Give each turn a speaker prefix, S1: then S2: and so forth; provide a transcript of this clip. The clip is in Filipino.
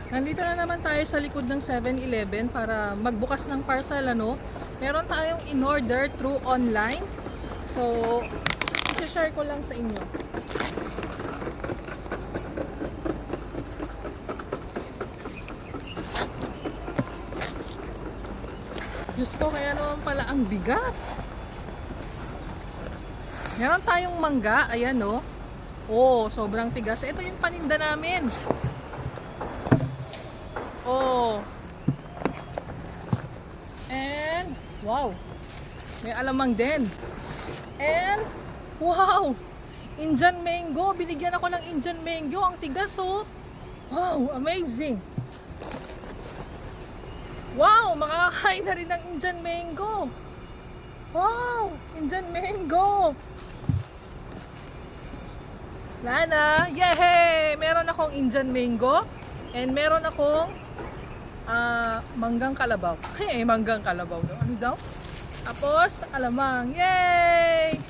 S1: Nandito na naman tayo sa likod ng 7-Eleven para magbukas ng parcel, ano. Meron tayong in-order through online. So, i-share ko lang sa inyo. Diyos ko, kaya naman pala ang bigat. Meron tayong mangga, ayan oh. Oh, sobrang tigas. Ito yung paninda namin. Oh. And, wow. May alamang din. And, wow. Indian mango. Binigyan ako ng Indian mango. Ang tigas oh. Wow, amazing. Wow, makakakain na rin ng Indian mango. Wow, Indian mango. Lana, yehey! Meron akong Indian mango and meron akong manggang kalabaw. Hey, manggang kalabaw daw. Ano daw? Tapos, alamang. Yay!